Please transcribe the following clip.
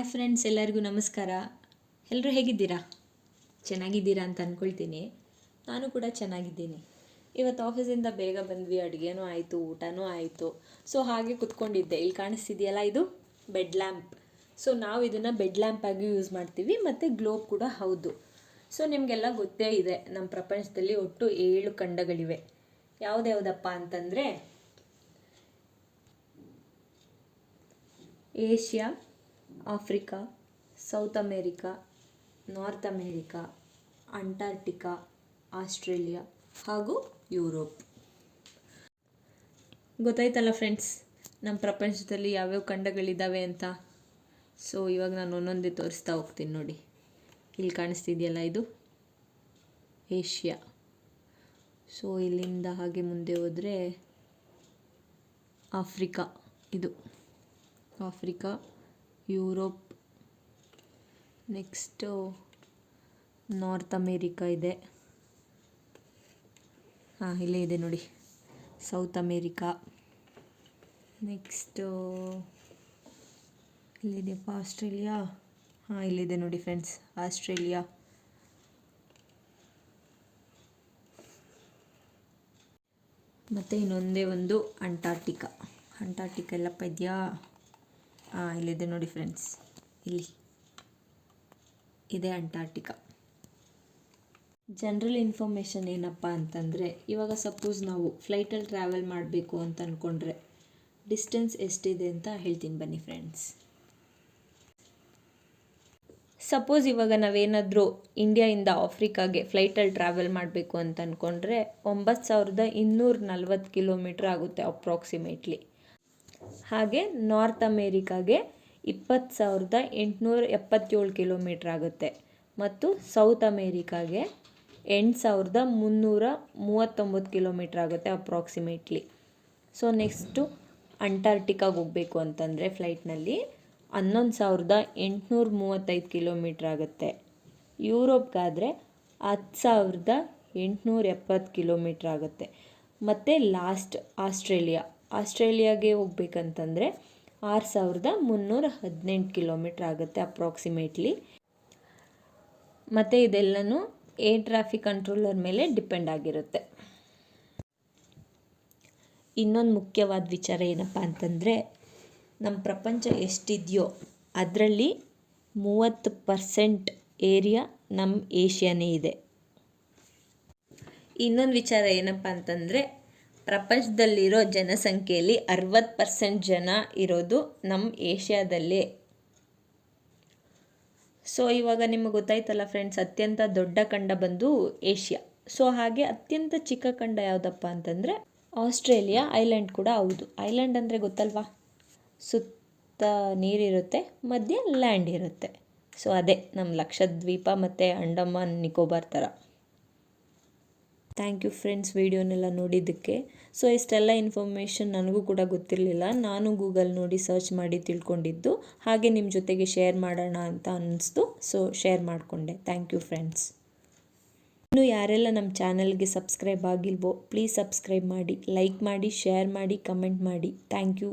Hi friends, ಎಲ್ಲರಿಗೂ ನಮಸ್ಕಾರ. ಎಲ್ಲರೂ ಹೇಗಿದ್ದೀರಾ? ಚೆನ್ನಾಗಿದ್ದೀರಾ ಅಂತ ಅಂದ್ಕೊಳ್ತೀನಿ. ನಾನು ಕೂಡ ಚೆನ್ನಾಗಿದ್ದೀನಿ. ಇವತ್ತು ಆಫೀಸಿಂದ ಬೇಗ ಬಂದ್ವಿ, ಅಡುಗೆನೂ ಆಯಿತು, ಊಟನೂ ಆಯಿತು. ಸೊ ಹಾಗೆ ಕುತ್ಕೊಂಡಿದ್ದೆ. ಇಲ್ಲಿ ಕಾಣಿಸ್ತಿದೆಯಲ್ಲ, ಇದು ಬೆಡ್ ಲ್ಯಾಂಪ್. ಸೊ ನಾವು ಇದನ್ನು ಬೆಡ್ ಲ್ಯಾಂಪ್ ಆಗಿ ಯೂಸ್ ಮಾಡ್ತೀವಿ, ಮತ್ತು ಗ್ಲೋಬ್ ಕೂಡ ಹೌದು. ಸೊ ನಿಮಗೆಲ್ಲ ಗೊತ್ತೇ ಇದೆ, ನಮ್ಮ ಪ್ರಪಂಚದಲ್ಲಿ ಒಟ್ಟು 7 ಖಂಡಗಳಿವೆ. ಯಾವುದ್ಯಾವುದಪ್ಪ ಅಂತಂದರೆ Asia, Africa, south America, north America, Antarctica, Australia ಹಾಗೂ ಯುರೋಪ್. ಗೊತ್ತಾಯ್ತಲ್ಲ ಫ್ರೆಂಡ್ಸ್, ನಮ್ಮ ಪ್ರಪಂಚದಲ್ಲಿ ಯಾವ್ಯಾವ ಖಂಡಗಳಿದ್ದಾವೆ ಅಂತ. ಸೊ ಇವಾಗ ನಾನು ಒಂದೊಂದೇ ತೋರಿಸ್ತಾ ಹೋಗ್ತೀನಿ ನೋಡಿ. ಇಲ್ಲಿ ಕಾಣಿಸ್ತಿದೆಯಲ್ಲ, ಇದು ಏಷ್ಯಾ. ಸೊ ಇಲ್ಲಿಂದ ಹಾಗೆ ಮುಂದೆ ಹೋದರೆ ಆಫ್ರಿಕಾ, ಇದು Africa, Europe, next North America ಇದೆ. ಇಲ್ಲೇ ಇದೆ ನೋಡಿ, ಸೌತ್ ಅಮೇರಿಕಾ. ನೆಕ್ಸ್ಟು ಇಲ್ಲಿದೆಯಪ್ಪ ಆಸ್ಟ್ರೇಲಿಯಾ. ಇಲ್ಲಿದೆ ನೋಡಿ ಫ್ರೆಂಡ್ಸ್, ಆಸ್ಟ್ರೇಲಿಯಾ. ಮತ್ತು ಇನ್ನೊಂದೇ ಒಂದು ಅಂಟಾರ್ಟಿಕಾ. ಅಂಟಾರ್ಟಿಕಾ ಎಲ್ಲಪ್ಪ ಇದೆಯಾ? ಇಲ್ಲಿದೆ ನೋಡಿ ಫ್ರೆಂಡ್ಸ್, ಇಲ್ಲಿ ಇದೆ ಅಂಟಾರ್ಟಿಕಾ. ಜನರಲ್ ಇನ್ಫಾರ್ಮೇಷನ್ ಏನಪ್ಪ ಅಂತಂದರೆ, ಇವಾಗ ಸಪೋಸ್ ನಾವು ಫ್ಲೈಟಲ್ಲಿ ಟ್ರಾವೆಲ್ ಮಾಡಬೇಕು ಅಂತ ಅಂದ್ಕೊಂಡ್ರೆ ಡಿಸ್ಟೆನ್ಸ್ ಎಷ್ಟಿದೆ ಅಂತ ಹೇಳ್ತೀನಿ ಬನ್ನಿ ಫ್ರೆಂಡ್ಸ್. ಸಪೋಸ್ ಇವಾಗ ನಾವೇನಾದರೂ ಇಂಡಿಯಾಯಿಂದ ಆಫ್ರಿಕಾಗೆ ಫ್ಲೈಟಲ್ಲಿ ಟ್ರಾವೆಲ್ ಮಾಡಬೇಕು ಅಂತ ಅಂದ್ಕೊಂಡ್ರೆ 9240 ಕಿಲೋಮೀಟ್ರ್ ಆಗುತ್ತೆ ಅಪ್ರಾಕ್ಸಿಮೇಟ್ಲಿ. ಹಾಗೆ ನಾರ್ತ್ ಅಮೇರಿಕಾಗೆ 20,877 ಕಿಲೋಮೀಟ್ರ್ ಆಗುತ್ತೆ. ಮತ್ತು ಸೌತ್ ಅಮೇರಿಕಾಗೆ 8,339 ಕಿಲೋಮೀಟ್ರ್ ಆಗುತ್ತೆ ಅಪ್ರಾಕ್ಸಿಮೇಟ್ಲಿ. ಸೊ ನೆಕ್ಸ್ಟು ಅಂಟಾರ್ಟಿಕಾಗೆ ಹೋಗಬೇಕು ಅಂತಂದರೆ ಫ್ಲೈಟ್ನಲ್ಲಿ 11,835 ಕಿಲೋಮೀಟ್ರ್ ಆಗುತ್ತೆ. ಯುರೋಪ್ಗಾದರೆ 10,870 ಕಿಲೋಮೀಟ್ರ್ ಆಗುತ್ತೆ. ಮತ್ತು ಲಾಸ್ಟ್ ಆಸ್ಟ್ರೇಲಿಯಾಗೆ ಹೋಗ್ಬೇಕಂತಂದರೆ 6,318 ಕಿಲೋಮೀಟ್ರ್ ಆಗುತ್ತೆ ಅಪ್ರಾಕ್ಸಿಮೇಟ್ಲಿ. ಮತ್ತು ಇದೆಲ್ಲನೂ ಏರ್ ಟ್ರಾಫಿಕ್ ಕಂಟ್ರೋಲರ್ ಮೇಲೆ ಡಿಪೆಂಡ್ ಆಗಿರುತ್ತೆ. ಇನ್ನೊಂದು ಮುಖ್ಯವಾದ ವಿಚಾರ ಏನಪ್ಪ ಅಂತಂದರೆ, ನಮ್ಮ ಪ್ರಪಂಚ ಎಷ್ಟಿದೆಯೋ ಅದರಲ್ಲಿ 30% ಏರಿಯಾ ನಮ್ಮ ಏಷ್ಯಾನೇ ಇದೆ. ಇನ್ನೊಂದು ವಿಚಾರ ಏನಪ್ಪ ಅಂತಂದರೆ, ಪ್ರಪಂಚದಲ್ಲಿರೋ ಜನಸಂಖ್ಯೆಯಲ್ಲಿ 60% ಜನ ಇರೋದು ನಮ್ಮ ಏಷ್ಯಾದಲ್ಲೇ. ಸೊ ಇವಾಗ ನಿಮಗೆ ಗೊತ್ತಾಯ್ತಲ್ಲ ಫ್ರೆಂಡ್ಸ್, ಅತ್ಯಂತ ದೊಡ್ಡ ಖಂಡ ಬಂದು ಏಷ್ಯಾ. ಸೊ ಹಾಗೆ ಅತ್ಯಂತ ಚಿಕ್ಕ ಖಂಡ ಯಾವುದಪ್ಪ ಅಂತಂದರೆ ಆಸ್ಟ್ರೇಲಿಯಾ. ಐಲ್ಯಾಂಡ್ ಕೂಡ ಹೌದು. ಐಲ್ಯಾಂಡ್ ಅಂದರೆ ಗೊತ್ತಲ್ವಾ, ಸುತ್ತ ನೀರಿರುತ್ತೆ, ಮಧ್ಯೆ ಲ್ಯಾಂಡ್ ಇರುತ್ತೆ. ಸೊ ಅದೇ ನಮ್ಮ ಲಕ್ಷದ್ವೀಪ ಮತ್ತು ಅಂಡಮಾನ್ ನಿಕೋಬಾರ್ ಥರ. ಥ್ಯಾಂಕ್ ಯು ಫ್ರೆಂಡ್ಸ್, ವಿಡಿಯೋನೆಲ್ಲ ನೋಡಿದ್ದಕ್ಕೆ. ಸೊ ಇಷ್ಟೆಲ್ಲ ಇನ್ಫಾರ್ಮೇಷನ್ ನನಗೂ ಕೂಡ ಗೊತ್ತಿರಲಿಲ್ಲ. ನಾನು ಗೂಗಲ್ ನೋಡಿ ಸರ್ಚ್ ಮಾಡಿ ತಿಳ್ಕೊಂಡಿದ್ದು, ಹಾಗೆ ನಿಮ್ಮ ಜೊತೆಗೆ ಶೇರ್ ಮಾಡೋಣ ಅಂತ ಅನ್ನಿಸ್ತು. ಸೊ ಶೇರ್ ಮಾಡಿಕೊಂಡೆ. Thank you friends. ಇನ್ನು ಯಾರೆಲ್ಲ ನಮ್ಮ ಚಾನಲ್ಗೆ ಸಬ್ಸ್ಕ್ರೈಬ್ ಆಗಿಲ್ವೋ ಪ್ಲೀಸ್ ಸಬ್ಸ್ಕ್ರೈಬ್ ಮಾಡಿ, ಲೈಕ್ ಮಾಡಿ, ಶೇರ್ ಮಾಡಿ, ಕಮೆಂಟ್ ಮಾಡಿ. Thank you.